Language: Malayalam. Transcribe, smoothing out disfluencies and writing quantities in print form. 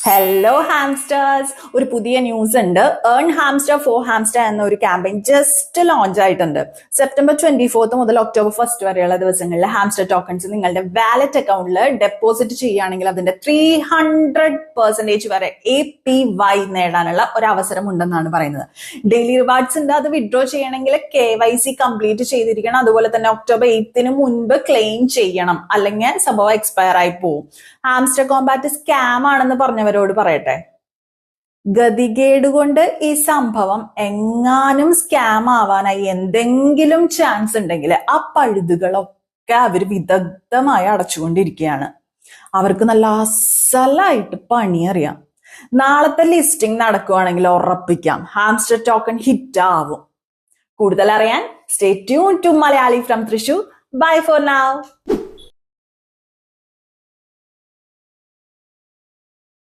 ഹലോ ഹാംസ്റ്റേഴ്സ്, ഒരു പുതിയ ന്യൂസ് ഉണ്ട്. ഏൺ ഹാംസ്റ്റർ ഫോർ ഹാംസ്റ്റർ എന്ന ഒരു ക്യാമ്പയിൻ ജസ്റ്റ് ലോഞ്ച് ആയിട്ടുണ്ട്. സെപ്റ്റംബർ 24 മുതൽ ഒക്ടോബർ 1 വരെയുള്ള ദിവസങ്ങളിൽ ഹാംസ്റ്റർ ടോക്കൺസ് നിങ്ങളുടെ വാലറ്റ് അക്കൗണ്ടിൽ ഡെപ്പോസിറ്റ് ചെയ്യുകയാണെങ്കിൽ അതിന്റെ 300% വരെ APY നേടാനുള്ള ഒരു അവസരം ഉണ്ടെന്നാണ് പറയുന്നത്. ഡെയിലി റിവാർഡ്സ് ഉണ്ട്. അത് വിഡ്രോ ചെയ്യണമെങ്കിൽ KYC കംപ്ലീറ്റ് ചെയ്തിരിക്കണം. അതുപോലെ തന്നെ ഒക്ടോബർ 8 മുൻപ് ക്ലെയിം ചെയ്യണം, അല്ലെങ്കിൽ സംഭവം എക്സ്പയർ ആയി പോകും. ഹാംസ്റ്റർ കോമ്പാറ്റ് സ്കാം ആണെന്ന് പറഞ്ഞവരോട് പറയട്ടെ, ഗതികേട് കൊണ്ട് ഈ സംഭവം എങ്ങാനും സ്കാം ആവാനായി എന്തെങ്കിലും ചാൻസ് ഉണ്ടെങ്കിൽ ആ പഴുതുകളൊക്കെ അവർ വിദഗ്ധമായി അടച്ചുകൊണ്ടിരിക്കുകയാണ്. അവർക്ക് നല്ല അസലായിട്ട് പണി അറിയാം. നാളത്തെ ലിസ്റ്റിംഗ് നടക്കുവാണെങ്കിൽ ഉറപ്പിക്കാം ഹാംസ്റ്റർ ടോക്കൺ ഹിറ്റ് ആവും. കൂടുതൽ അറിയാൻ stay tune to Malayali from Thrissur. Bye for now.